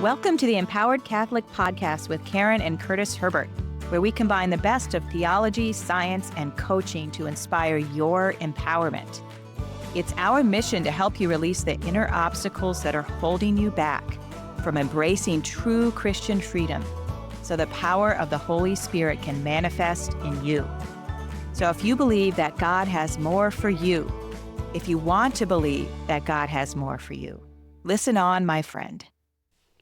Welcome to the Empowered Catholic Podcast with Karen and Curtis Herbert, where we combine the best of theology, science, and coaching to inspire your empowerment. It's our mission to help you release the inner obstacles that are holding you back from embracing true Christian freedom, so the power of the Holy Spirit can manifest in you. So if you believe that God has more for you, if you want to believe that God has more for you, listen on, my friend.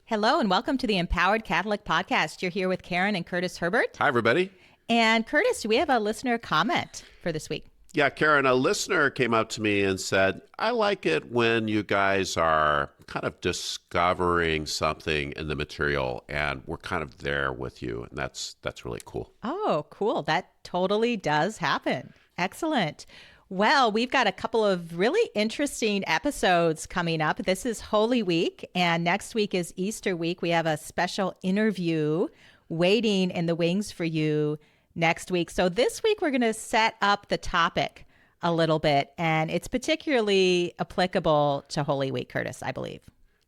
Hello, and welcome to the Empowered Catholic Podcast. You're here with Karen and Curtis Herbert. Hi, everybody. And Curtis, do we have a listener comment for this week? Yeah, Karen, a listener came up to me and said, I like it when you guys are kind of discovering something in the material and we're kind of there with you. And that's really cool. Oh, cool. That totally does happen. Excellent. Well, we've got a couple of really interesting episodes coming up. This is Holy Week, and next week is Easter week. We have a special interview waiting in the wings for you next week. So this week, we're going to set up the topic a little bit, and it's particularly applicable to Holy Week, Curtis, I believe.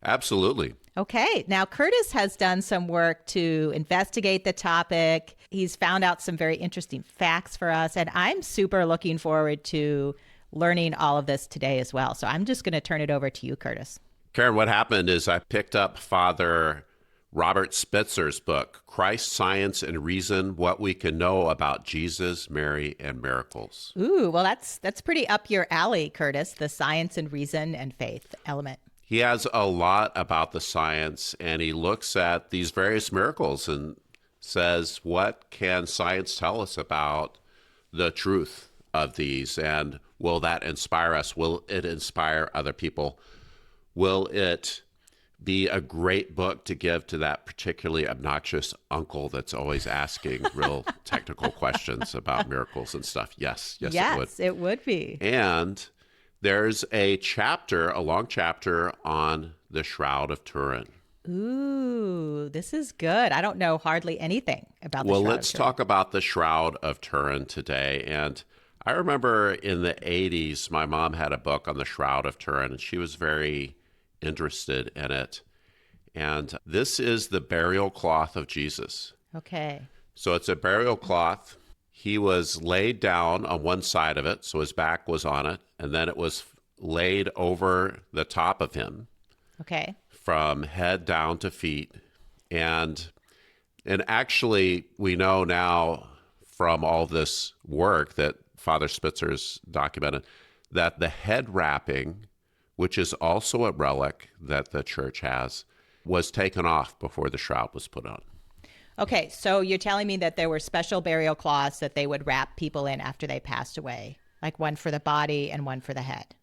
Absolutely. Okay. Now, Curtis has done some work to investigate the topic. He's found out some very interesting facts for us, and I'm super looking forward to learning all of this today as well. So I'm just going to turn it over to you, Curtis. Karen, what happened is I picked up Father Robert Spitzer's book, Christ, Science, and Reason, What We Can Know About Jesus, Mary, and Miracles. Ooh, well, that's pretty up your alley, Curtis, the science and reason and faith element. He has a lot about the science, and he looks at these various miracles and says, what can science tell us about the truth of these? And will that inspire us? Will it inspire other people? Will it be a great book to give to that particularly obnoxious uncle that's always asking real technical questions about miracles and stuff? Yes, it would. Yes, it would be. And there's a long chapter on the Shroud of Turin. Ooh, this is good. I don't know hardly anything about the Shroud of Turin. Well, let's talk about the Shroud of Turin today. And I remember in the 80s, my mom had a book on the Shroud of Turin, and she was very interested in it. And this is the burial cloth of Jesus. Okay. So it's a burial cloth. He was laid down on one side of it, so his back was on it, and then it was laid over the top of him. Okay. From head down to feet. And actually, we know now from all this work that Father Spitzer's documented that the head wrapping, which is also a relic that the church has, was taken off before the shroud was put on. Okay, so you're telling me that there were special burial cloths that they would wrap people in after they passed away, like one for the body and one for the head.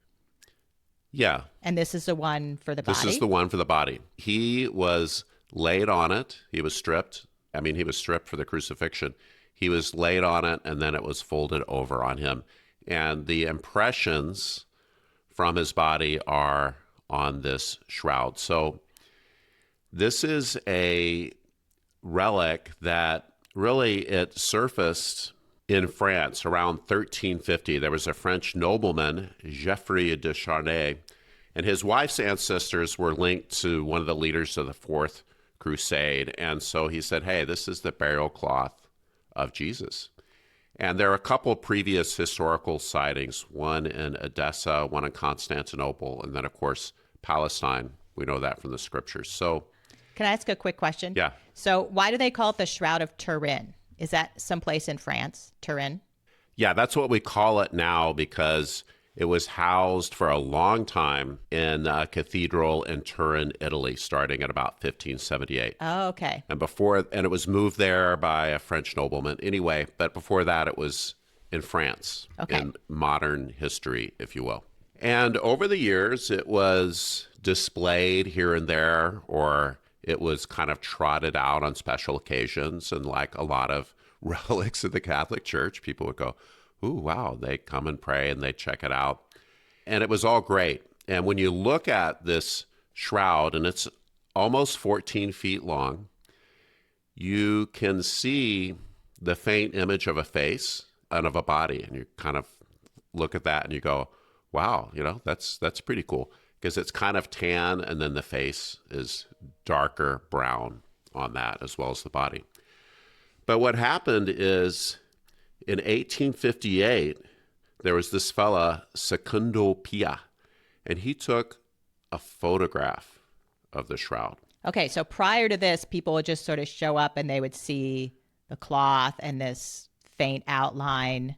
Yeah. And this is the one for the body? This is the one for the body. He was laid on it. He was stripped. He was stripped for the crucifixion. He was laid on it, and then it was folded over on him. And the impressions from his body are on this shroud. So this is a relic that really it surfaced in France around 1350. There was a French nobleman, Geoffroy de Charnay, and his wife's ancestors were linked to one of the leaders of the Fourth Crusade. And so he said, hey, this is the burial cloth of Jesus. And there are a couple previous historical sightings, one in Edessa, one in Constantinople, and then, of course, Palestine. We know that from the scriptures. So, can I ask a quick question? Yeah. So why do they call it the Shroud of Turin? Is that someplace in France, Turin? Yeah, that's what we call it now because it was housed for a long time in a cathedral in Turin, Italy, starting at about 1578. Oh, okay. And it was moved there by a French nobleman. Anyway, but before that, it was in France, in modern history, if you will. And over the years, it was displayed here and there, or it was kind of trotted out on special occasions. And like a lot of relics of the Catholic Church, people would go, ooh, wow, they come and pray and they check it out. And it was all great. And when you look at this shroud, and it's almost 14 feet long, you can see the faint image of a face and of a body. And you kind of look at that and you go, wow, that's pretty cool. because it's kind of tan, and then the face is darker brown on that, as well as the body. But what happened is in 1858, there was this fella, Secundo Pia, and he took a photograph of the shroud. Okay, so prior to this, people would just sort of show up and they would see the cloth and this faint outline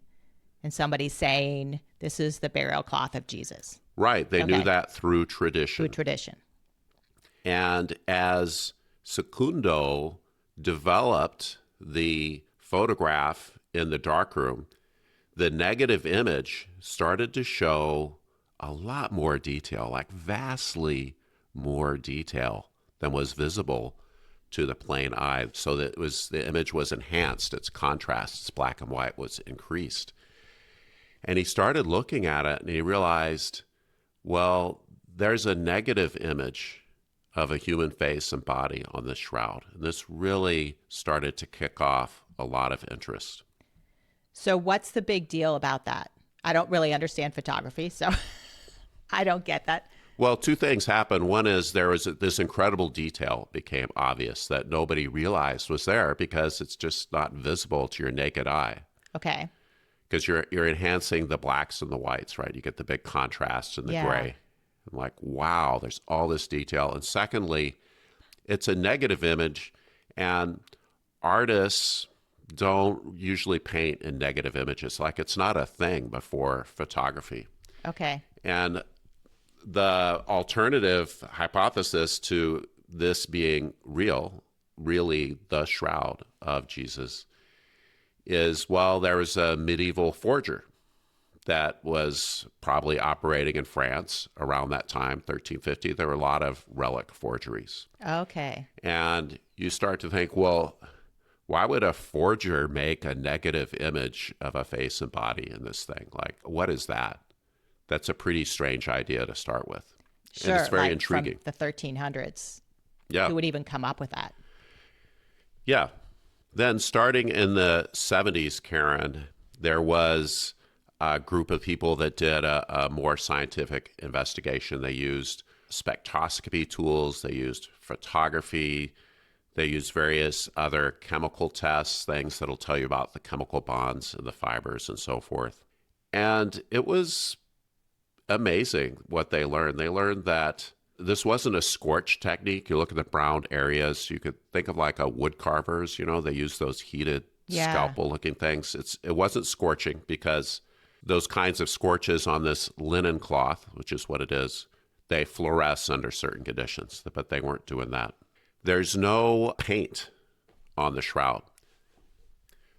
and somebody saying, this is the burial cloth of Jesus. Right. They knew that through tradition. Through tradition. And as Secundo developed the photograph in the darkroom, the negative image started to show a lot more detail, like vastly more detail than was visible to the plain eye. So that the image was enhanced, its contrast, its black and white was increased. And he started looking at it and he realized, well, there's a negative image of a human face and body on this shroud. And this really started to kick off a lot of interest. So what's the big deal about that? I don't really understand photography, so I don't get that. Well, two things happened. One is there was this incredible detail became obvious that nobody realized was there because it's just not visible to your naked eye. Okay. Because you're enhancing the blacks and the whites, right? You get the big contrast and the gray. I'm like, wow, there's all this detail. And secondly, it's a negative image, and artists don't usually paint in negative images. Like, it's not a thing before photography. Okay. And the alternative hypothesis to this being real, really the shroud of Jesus, is, well, there was a medieval forger that was probably operating in France around that time, 1350. There were a lot of relic forgeries. Okay. And you start to think, well, why would a forger make a negative image of a face and body in this thing? Like, what is that? That's a pretty strange idea to start with. Sure. And it's very like intriguing. From the 1300s. Yeah. Who would even come up with that? Yeah. Then starting in the 70s, Karen, there was a group of people that did a more scientific investigation. They used spectroscopy tools, they used photography, they used various other chemical tests, things that'll tell you about the chemical bonds and the fibers and so forth. And it was amazing what they learned. They learned that this wasn't a scorch technique. You look at the browned areas, you could think of like a wood carvers, they use those heated scalpel looking things. It wasn't scorching, because those kinds of scorches on this linen cloth, which is what it is, they fluoresce under certain conditions, but they weren't doing that. There's no paint on the shroud.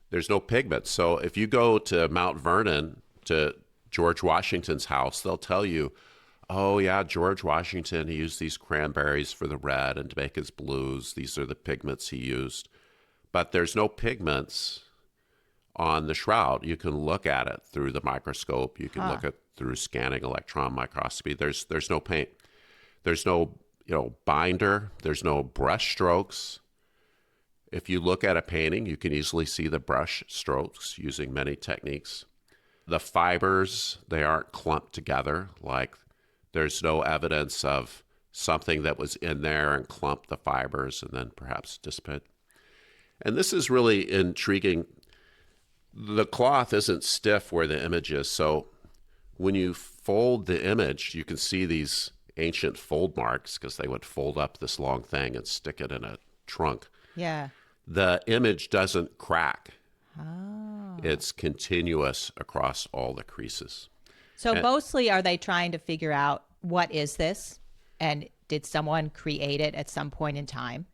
There's no pigments. So if you go to Mount Vernon, to George Washington's house, they'll tell you, oh yeah, George Washington, he used these cranberries for the red and to make his blues. These are the pigments he used. But there's no pigments on the shroud. You can look at it through the microscope. You can look at through scanning electron microscopy. There's no paint. There's no binder. There's no brush strokes. If you look at a painting, you can easily see the brush strokes using many techniques. The fibers, they aren't clumped together. Like, there's no evidence of something that was in there and clumped the fibers and then perhaps dissipate. And this is really intriguing. The cloth isn't stiff where the image is. So when you fold the image, you can see these ancient fold marks, because they would fold up this long thing and stick it in a trunk. Yeah. The image doesn't crack. Oh. It's continuous across all the creases. So mostly are they trying to figure out, what is this? And did someone create it at some point in time?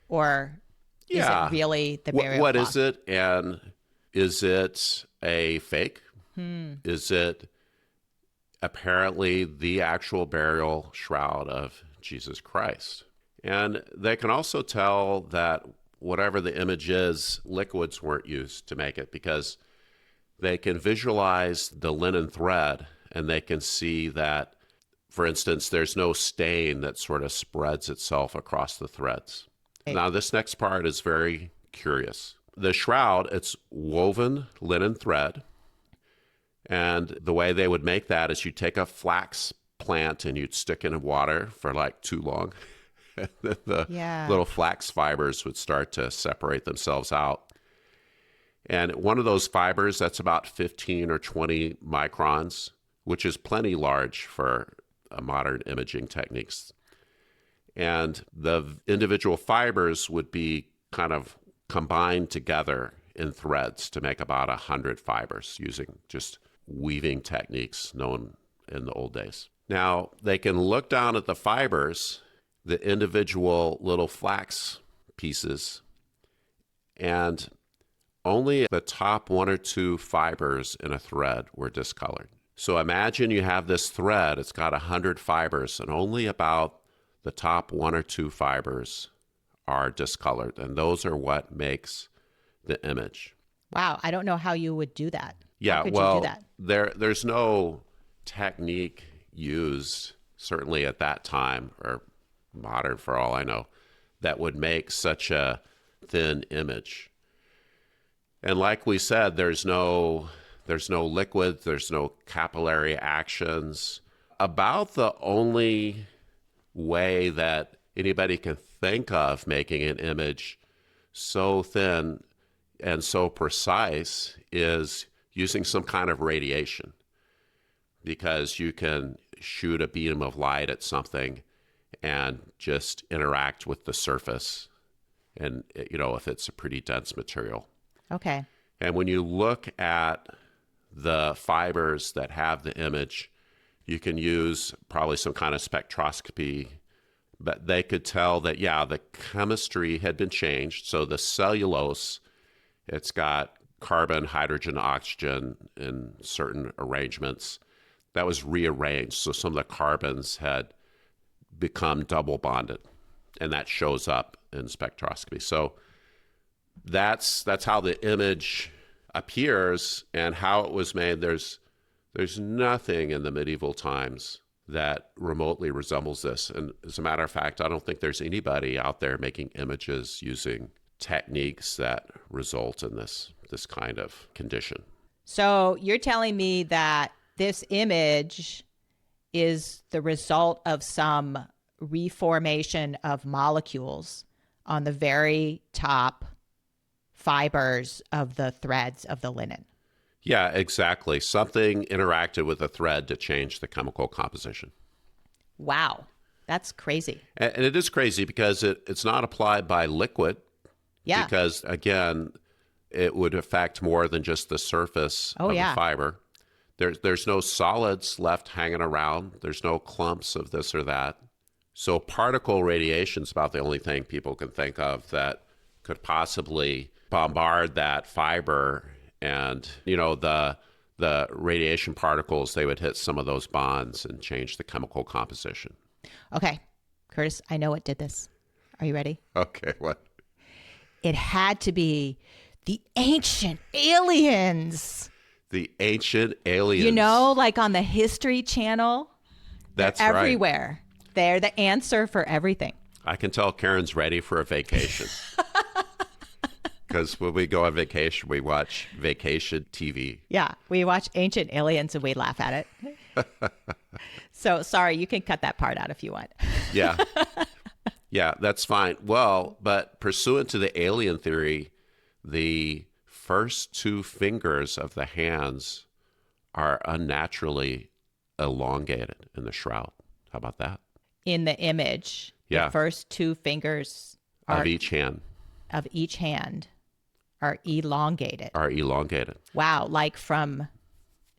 Or is it really the burial What cloth? is it? And is it a fake? Is it apparently the actual burial shroud of Jesus Christ? And they can also tell that whatever the image is, liquids weren't used to make it, because they can visualize the linen thread and they can see that, for instance, there's no stain that sort of spreads itself across the threads. Now, this next part is very curious. The shroud, it's woven linen thread. And the way they would make that is you take a flax plant and you'd stick it in water for like too long. And then the Yeah. little flax fibers would start to separate themselves out. And one of those fibers, that's about 15 or 20 microns, which is plenty large for modern imaging techniques. And the individual fibers would be kind of combined together in threads to make about 100 fibers using just weaving techniques known in the old days. Now, they can look down at the fibers, the individual little flax pieces, and only the top one or two fibers in a thread were discolored. So imagine you have this thread, it's got 100 fibers, and only about the top one or two fibers are discolored, and those are what makes the image. Wow, I don't know how you would do that. Yeah, how could well, you do that? there's no technique used, certainly at that time, or modern for all I know, that would make such a thin image. And like we said, there's no liquid, there's no capillary actions. About the only way that anybody can think of making an image so thin and so precise is using some kind of radiation, because you can shoot a beam of light at something and just interact with the surface, and if it's a pretty dense material. Okay. And when you look at the fibers that have the image, you can use probably some kind of spectroscopy, but they could tell that, yeah, the chemistry had been changed. So the cellulose, it's got carbon, hydrogen, oxygen in certain arrangements. That was rearranged. So some of the carbons had become double bonded, and that shows up in spectroscopy. So that's how the image appears and how it was made. There's nothing in the medieval times that remotely resembles this. And as a matter of fact, I don't think there's anybody out there making images using techniques that result in this kind of condition. So you're telling me that this image is the result of some reformation of molecules on the very top fibers of the threads of the linen. Yeah, exactly. Something interacted with the thread to change the chemical composition. Wow, that's crazy. And it is crazy because it's not applied by liquid. Yeah. Because, again, it would affect more than just the surface of the fiber. There's no solids left hanging around. There's no clumps of this or that. So particle radiation is about the only thing people can think of that could possibly bombard that fiber, and the radiation particles, they would hit some of those bonds and change the chemical composition. Okay, Curtis, I know what did this. Are you ready? Okay, what? It had to be the ancient aliens. The ancient aliens. Like on the History Channel. That's They're right. everywhere. They're the answer for everything. I can tell Karen's ready for a vacation. Because when we go on vacation, we watch vacation TV. Yeah, we watch Ancient Aliens and we laugh at it. So, sorry, you can cut that part out if you want. Yeah. Yeah, that's fine. Well, but pursuant to the alien theory, the first two fingers of the hands are unnaturally elongated in the shroud. How about that? In the image, Yeah. the first two fingers Of each hand. Of each hand are elongated. Are elongated. Wow, like from,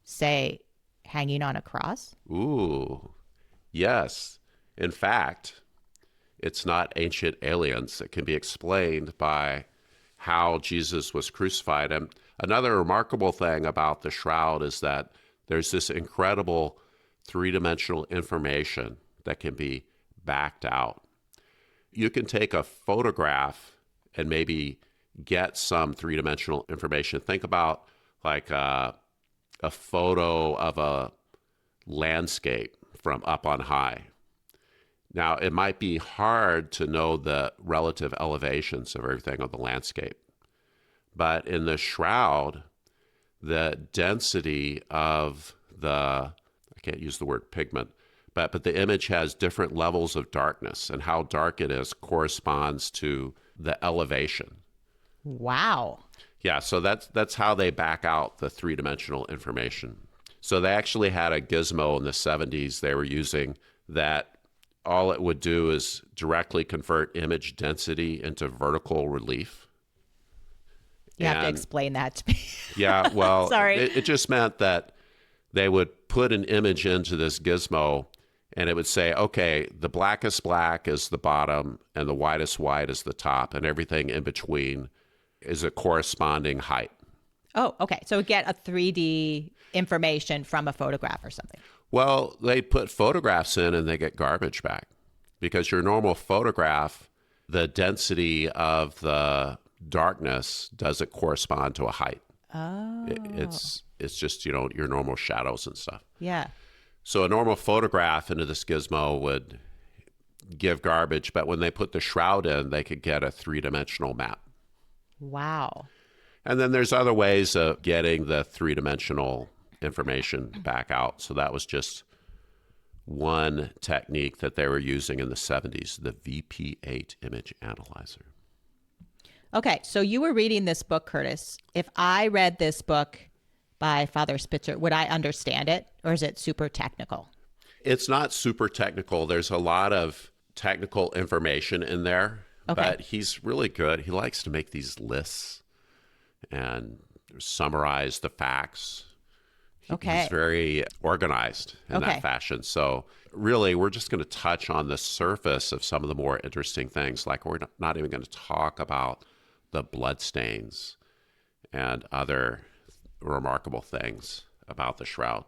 say, hanging on a cross? Ooh, yes. In fact, it's not ancient aliens. It can be explained by how Jesus was crucified. And another remarkable thing about the shroud is that there's this incredible three-dimensional information that can be backed out. You can take a photograph and maybe get some three-dimensional information. Think about like a photo of a landscape from up on high. Now, it might be hard to know the relative elevations of everything on the landscape, but in the shroud, the density of the, I can't use the word pigment, but the image has different levels of darkness, and how dark it is corresponds to the elevation. Wow. Yeah, so that's how they back out the three-dimensional information. So they actually had a gizmo in the 70s they were using that all it would do is directly convert image density into vertical relief. You have to explain that to me. Yeah, well, Sorry. It just meant that they would put an image into this gizmo and it would say, okay, the blackest black is the bottom and the whitest white is the top, and everything in between is a corresponding height. Oh, okay. So get a 3D information from a photograph or something. Well, they put photographs in and they get garbage back because your normal photograph, the density of the darkness doesn't correspond to a height. Oh. It's just, your normal shadows and stuff. Yeah. So a normal photograph into this gizmo would give garbage, but when they put the shroud in, they could get a three-dimensional map. Wow. And then there's other ways of getting the three-dimensional information back out. So that was just one technique that they were using in the 70s, the VP8 image analyzer. Okay, so you were reading this book, Curtis. If I read this book by Father Spitzer, would I understand it, or is it super technical? It's not super technical. There's a lot of technical information in there, but he's really good. He likes to make these lists and summarize the facts. He's very organized in that fashion. So really, we're just going to touch on the surface of some of the more interesting things. Like we're not even going to talk about the blood stains and other remarkable things about the shroud.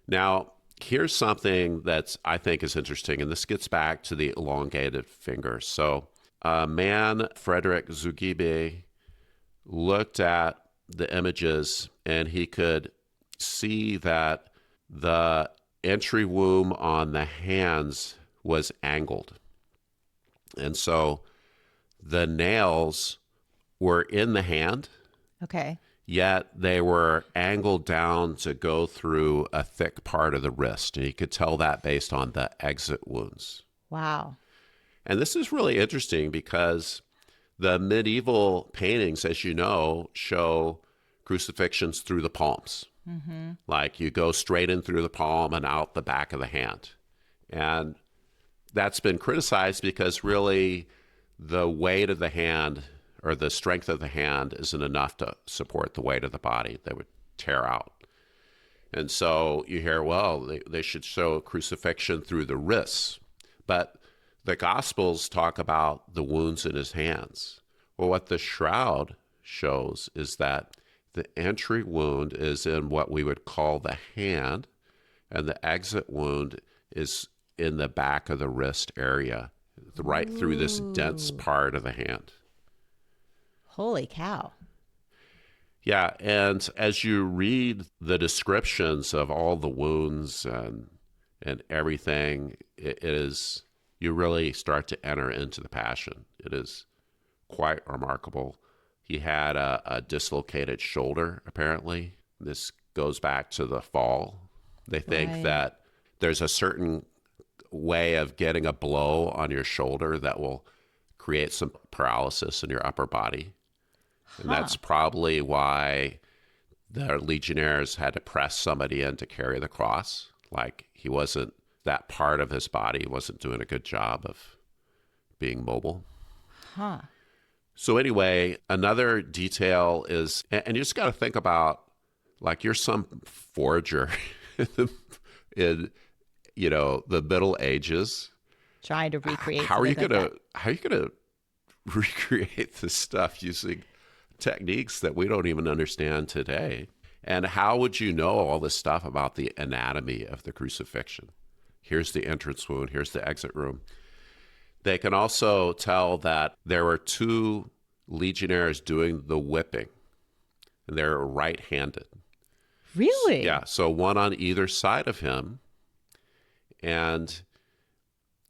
Now, here's something that's I think is interesting, and this gets back to the elongated finger. So a man, Frederick Zugibe, looked at the images and he could see that the entry womb on the hands was angled. And so the nails were in the hand, yet they were angled down to go through a thick part of the wrist. And you could tell that based on the exit wounds. Wow. And this is really interesting because the medieval paintings, as you know, show crucifixions through the palms. Mm-hmm. Like you go straight in through the palm and out the back of the hand. And that's been criticized because really the weight of the hand or the strength of the hand isn't enough to support the weight of the body. They would tear out. And so you hear, well, they should show crucifixion through the wrists. But the Gospels talk about the wounds in his hands. Well, what the shroud shows is that the entry wound is in what we would call the hand, and the exit wound is in the back of the wrist area, right through this dense part of the hand. Holy cow. Yeah, and as you read the descriptions of all the wounds and everything, you really start to enter into the passion. It is quite remarkable. He had a dislocated shoulder, apparently. This goes back to the fall. They think that there's a certain way of getting a blow on your shoulder that will create some paralysis in your upper body. And that's probably why the legionnaires had to press somebody in to carry the cross. Like that part of his body wasn't doing a good job of being mobile. So anyway, another detail is, and you just got to think about, like you're some forger in, the Middle Ages. Trying to recreate. How are you gonna recreate this stuff using techniques that we don't even understand today? And how would you know all this stuff about the anatomy of the crucifixion? Here's the entrance wound. Here's the exit room. They can also tell that there were two legionnaires doing the whipping, and they're right-handed. Really? Yeah, so one on either side of him, and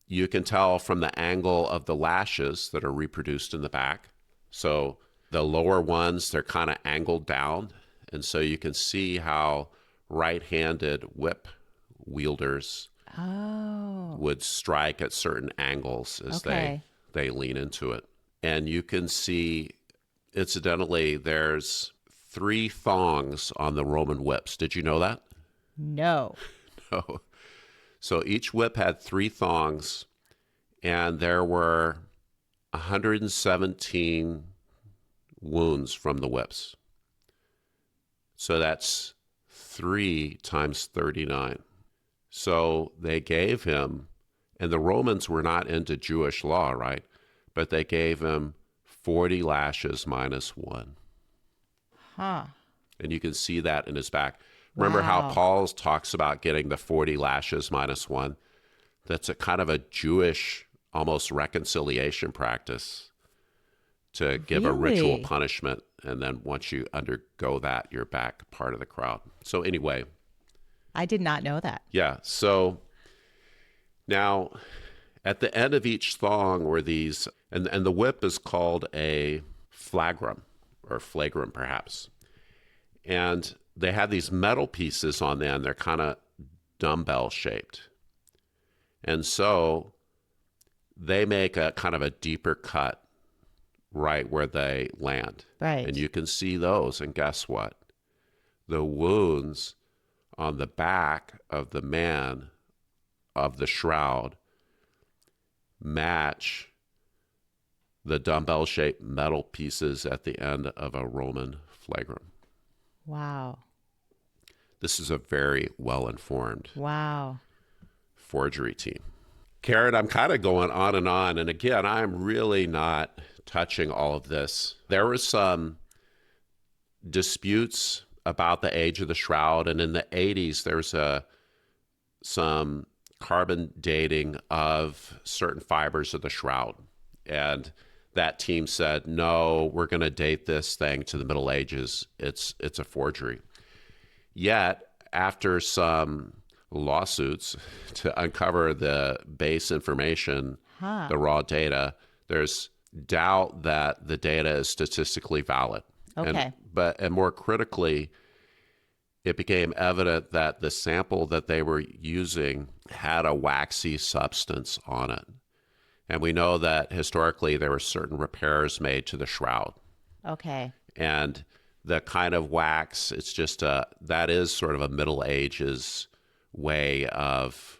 you can tell from the angle of the lashes that are reproduced in the back. So the lower ones, they're kind of angled down, and so you can see how right-handed whip wielders Oh. would strike at certain angles as Okay. they lean into it. And you can see, incidentally, there's 3 thongs on the Roman whips. Did you know that? No. No. So each whip had 3 thongs, and there were 117 wounds from the whips. So that's 3 times 39. So they gave him, and the Romans were not into Jewish law, right? But they gave him 40 lashes minus 1. Huh. And you can see that in his back. Remember how Wow. Paul talks about getting the 40 lashes minus 1? That's a kind of a Jewish, almost reconciliation practice to give a ritual Really? punishment. And then once you undergo that, you're back part of the crowd. So anyway, I did not know that. yeah. So now at the end of each thong were these, and the whip is called a flagrum or flagrum perhaps. And they have these metal pieces on them. They're kind of dumbbell shaped. And so they make a kind of a deeper cut right where they land. Right. And you can see those. And guess what? The wounds on the back of the man of the shroud match the dumbbell shaped metal pieces at the end of a Roman flagrum. Wow. This is a very well-informed Wow. forgery team. Karen, I'm kind of going on. And again, I'm really not touching all of this. There were some disputes about the age of the shroud. And in the 80s, there's some carbon dating of certain fibers of the shroud. And that team said, no, we're going to date this thing to the Middle Ages. It's a forgery. Yet, after some lawsuits to uncover the base information, the raw data, there's doubt that the data is statistically valid. Okay. And more critically, it became evident that the sample that they were using had a waxy substance on it. And we know that historically there were certain repairs made to the shroud. Okay. And the kind of wax, it's just that is sort of a Middle Ages way of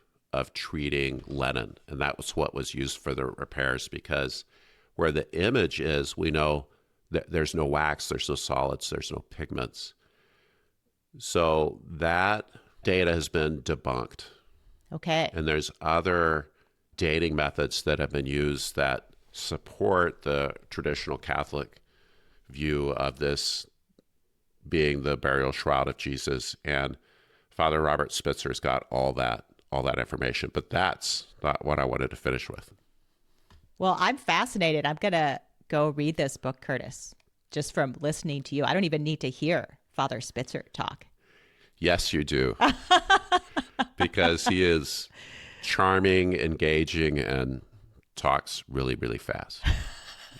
treating linen. And that was what was used for the repairs, because where the image is, we know that there's no wax, there's no solids, there's no pigments. So that data has been debunked. Okay. And there's other dating methods that have been used that support the traditional Catholic view of this being the burial shroud of Jesus. And Father Robert Spitzer's got all that information. But that's not what I wanted to finish with. Well, I'm fascinated. I'm going to go read this book, Curtis, just from listening to you. I don't even need to hear Father Spitzer talk. Yes, you do. Because he is charming, engaging, and talks really, really fast.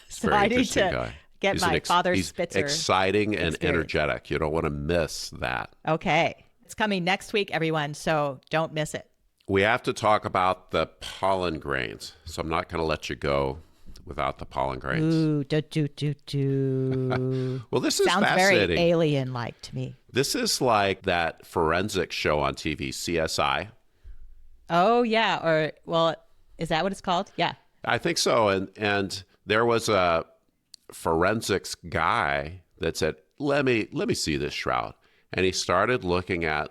He's So a very I need interesting to guy. get my Father he's Spitzer exciting and experience. energetic. You don't want to miss that. Okay. It's coming next week, everyone, so don't miss it. We have to talk about the pollen grains. So I'm not going to let you go without the pollen grains. Ooh, do. Well, this is Sounds very fascinating. alien-like to me. This is like that forensic show on TV, CSI. Oh, yeah. Or, well, is that what it's called? Yeah. I think so. And there was a forensics guy that said, let me see this shroud. And he started looking at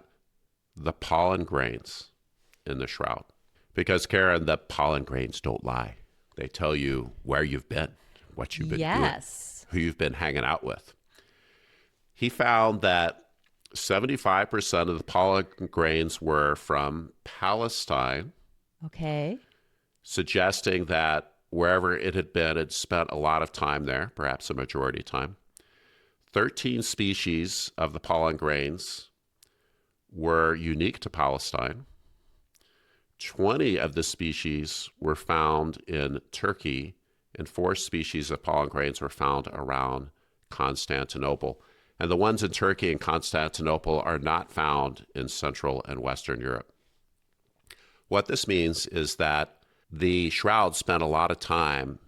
the pollen grains in the shroud. Because, Karen, the pollen grains don't lie. They tell you where you've been, what you've been doing, who you've been hanging out with. He found that 75% of the pollen grains were from Palestine, Okay. suggesting that wherever it had been, it spent a lot of time there, perhaps a majority of time. 13 species of the pollen grains were unique to Palestine. 20 of the species were found in Turkey, and 4 species of pollen grains were found around Constantinople. And the ones in Turkey and Constantinople are not found in Central and Western Europe. What this means is that the shroud spent a lot of time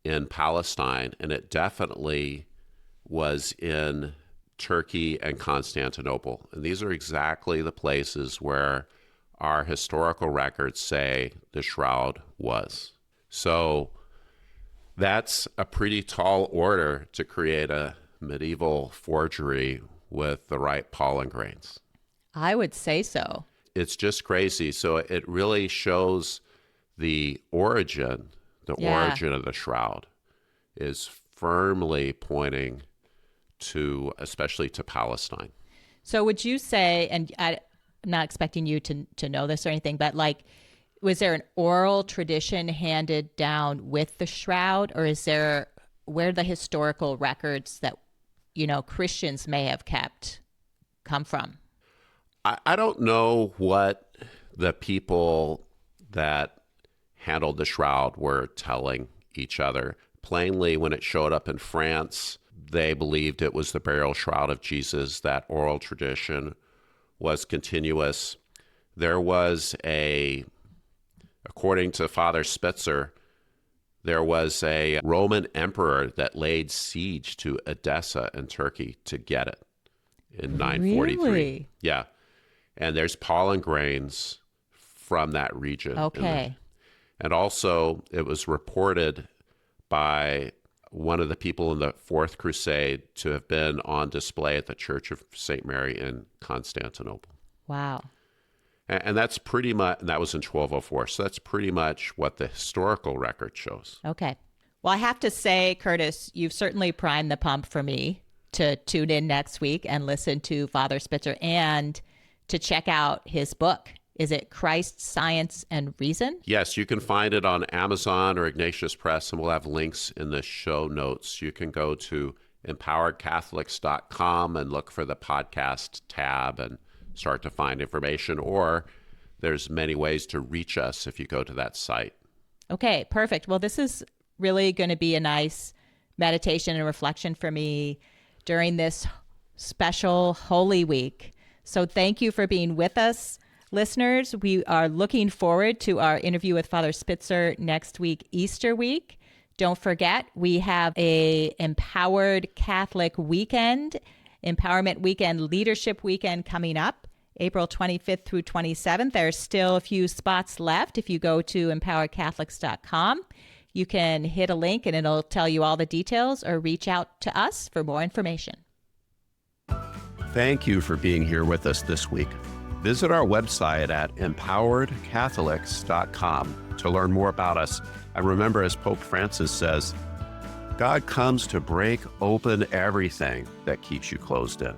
in Palestine, and it definitely was in Turkey and Constantinople. And these are exactly the places where our historical records say the shroud was. So that's a pretty tall order to create a medieval forgery with the right pollen grains. I would say so. It's just crazy. So it really shows the origin of the shroud is firmly pointing to, especially to Palestine. So would you say, and I'm not expecting you to know this or anything, but like, was there an oral tradition handed down with the shroud, or is there, where the historical records that, Christians may have kept come from? I don't know what the people that handled the shroud were telling each other. Plainly, when it showed up in France, they believed it was the burial shroud of Jesus. That oral tradition was continuous. There was according to Father Spitzer, there was a Roman emperor that laid siege to Edessa in Turkey to get it in 943. Really? Yeah. And there's pollen grains from that region. Okay. And also, it was reported by one of the people in the Fourth Crusade to have been on display at the Church of St. Mary in Constantinople. Wow. And that's pretty much, and that was in 1204. So that's pretty much what the historical record shows. Okay. Well, I have to say, Curtis, you've certainly primed the pump for me to tune in next week and listen to Father Spitzer and to check out his book. Is it Christ, Science, and Reason? Yes, you can find it on Amazon or Ignatius Press, and we'll have links in the show notes. You can go to empoweredcatholics.com and look for the podcast tab and start to find information, or there's many ways to reach us if you go to that site. Okay, perfect. Well, this is really going to be a nice meditation and reflection for me during this special Holy Week. So thank you for being with us, listeners. We are looking forward to our interview with Father Spitzer next week, Easter week. Don't forget, we have a Empowered Catholic Weekend, Empowerment Weekend, Leadership Weekend coming up, April 25th through 27th. There's still a few spots left. If you go to empoweredcatholics.com, you can hit a link and it'll tell you all the details, or reach out to us for more information. Thank you for being here with us this week. Visit our website at empoweredcatholics.com to learn more about us. And remember, as Pope Francis says, God comes to break open everything that keeps you closed in.